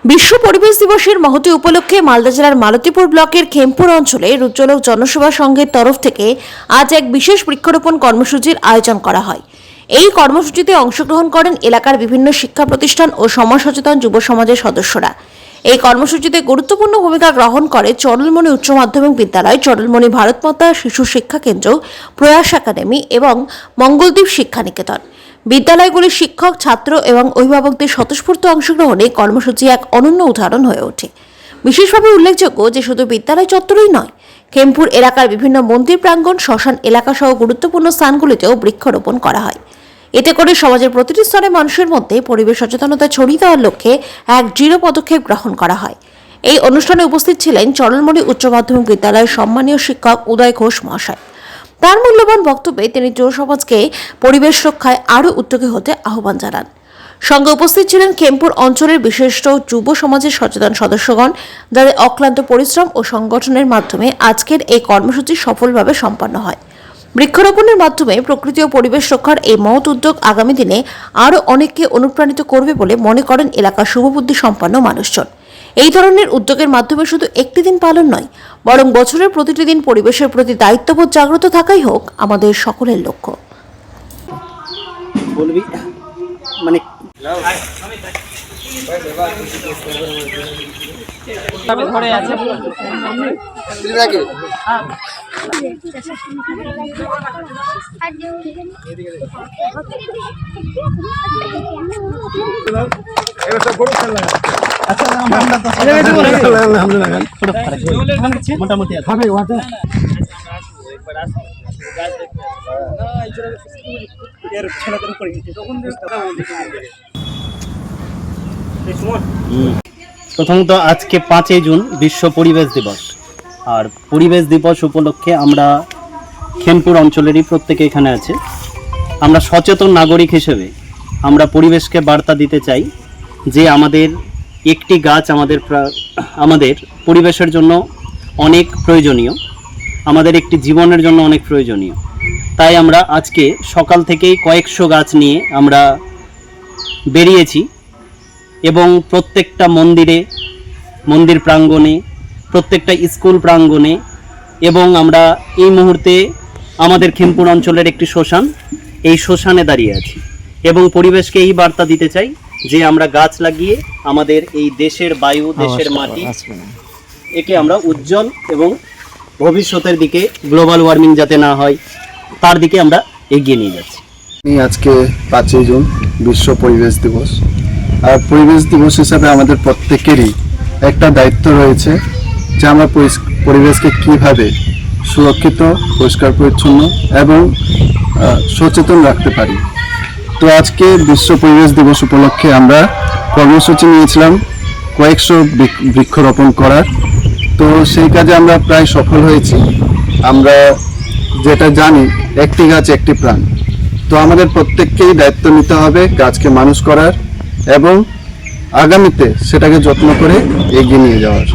বিশ্ব পরিবেশ দিবসের মহতী উপলক্ষে মালদা জেলার মালতীপুর ব্লকের খেমপুর অঞ্চলে রুদ্রলোক জনসেবা সংঘের তরফ থেকে আজ এক বিশেষ বৃক্ষরোপণ কর্মসূচির আয়োজন করা হয়। এই কর্মসূচিতে অংশগ্রহণ করেন এলাকার বিভিন্ন শিক্ষা প্রতিষ্ঠান ও সমাজ সচেতন যুব সমাজের সদস্যরা। এই কর্মসূচিতে গুরুত্বপূর্ণ ভূমিকা গ্রহণ করে চরলমণি উচ্চ মাধ্যমিক বিদ্যালয়, চরলমণি ভারতমাতা শিশু শিক্ষা কেন্দ্র, প্রয়াস একাডেমি এবং মঙ্গলদ্বীপ শিক্ষা নিকেতন। বিদ্যালয়গুলির শিক্ষক, ছাত্র এবং অভিভাবকদের স্বতঃস্ফূর্ত অংশগ্রহণে কর্মসূচি এক অনন্য উদাহরণ হয়ে ওঠে। বিশেষভাবে উল্লেখযোগ্য যে শুধু বিদ্যালয় চত্বরেই নয়, খেমপুর এলাকার বিভিন্ন মন্দির প্রাঙ্গণ, শ্মশান এলাকা সহ গুরুত্বপূর্ণ স্থানগুলিতেও বৃক্ষরোপণ করা হয়। এতে করে সমাজের প্রতিটি স্তরের মানুষের মধ্যে পরিবেশ সচেতনতা ছড়িয়ে দেওয়ার লক্ষ্যে এক দৃঢ় পদক্ষেপ গ্রহণ করা হয়। এই অনুষ্ঠানে উপস্থিত ছিলেন চরলমণি উচ্চ মাধ্যমিক বিদ্যালয়ের সম্মানীয় শিক্ষক উদয় ঘোষ মহাশয়। তার মূল্যবান বক্তব্যে তিনি যুব সমাজকে পরিবেশ রক্ষায় আরও উদ্যোগী হতে আহ্বান জানান। সঙ্গে উপস্থিত ছিলেন খেমপুর অঞ্চলের বিশিষ্ট যুব সমাজের সচেতন সদস্যগণ, যাদের অক্লান্ত পরিশ্রম ও সংগঠনের মাধ্যমে আজকের এই কর্মসূচি সফলভাবে সম্পন্ন হয়। বৃক্ষরোপণের মাধ্যমে প্রকৃতি ও পরিবেশ রক্ষার এই মহৎ উদ্যোগ আগামী দিনে আরও অনেককে অনুপ্রাণিত করবে বলে মনে করেন এলাকার শুভবুদ্ধি সম্পন্ন মানুষজন। এই ধরনের উদ্যোগের মাধ্যমে শুধু একটি দিন পালন নয়, বরং বছরের প্রতিটি দিন পরিবেশের প্রতি দায়িত্ববোধ জাগ্রত থাকাই হোক আমাদের সকলের লক্ষ্য। বলবি মানে ধরে আছে মোটামুটি প্রথমত আজকে 5 জুন বিশ্ব পরিবেশ দিবস। আর পরিবেশ দিবস উপলক্ষে আমরা খেমপুর অঞ্চলেরই প্রত্যেকে এখানে আছে। আমরা সচেতন নাগরিক হিসেবে আমরা পরিবেশকে বার্তা দিতে চাই যে আমাদের একটি গাছ আমাদের পরিবেশের জন্য অনেক প্রয়োজনীয়, আমাদের একটি জীবনের জন্য অনেক প্রয়োজনীয়। তাই আমরা আজকে সকাল থেকেই কয়েকশো গাছ নিয়ে আমরা বেরিয়েছি এবং প্রত্যেকটা মন্দির প্রাঙ্গণে, প্রত্যেকটা স্কুল প্রাঙ্গণে এবং আমরা এই মুহূর্তে আমাদের খেমপুর অঞ্চলের একটি এই শ্মশানে দাঁড়িয়ে আছি এবং পরিবেশকে এই বার্তা দিতে চাই যে আমরা গাছ লাগিয়ে আমাদের এই দেশের বায়ু, দেশের মাটি একে আমরা উজ্জ্বল এবং ভবিষ্যতের দিকে গ্লোবাল ওয়ার্মিং যাতে না হয় তার দিকে আমরা এগিয়ে নিয়ে যাচ্ছি। আজকে 5 জুন বিশ্ব পরিবেশ দিবস। আর পরিবেশ দিবস হিসাবে আমাদের প্রত্যেকেরই একটা দায়িত্ব রয়েছে যে আমরা পরিবেশকে কিভাবে সুরক্ষিত, পরিষ্কার পরিচ্ছন্ন এবং সচেতন রাখতে পারি। তো আজকে বিশ্ব পরিবেশ দিবস উপলক্ষে আমরা কর্মসূচি নিয়েছিলাম কয়েকশো বৃক্ষরোপণ করার। তো সেই কাজে আমরা প্রায় সফল হয়েছি। আমরা যেটা জানি, একটি গাছ একটি প্রাণ। তো আমাদের প্রত্যেককেই দায়িত্ব নিতে হবে গাছকে মানুষ করার এবং আগামীতে সেটাকে যত্ন করে এগিয়ে নিয়ে যাওয়ার।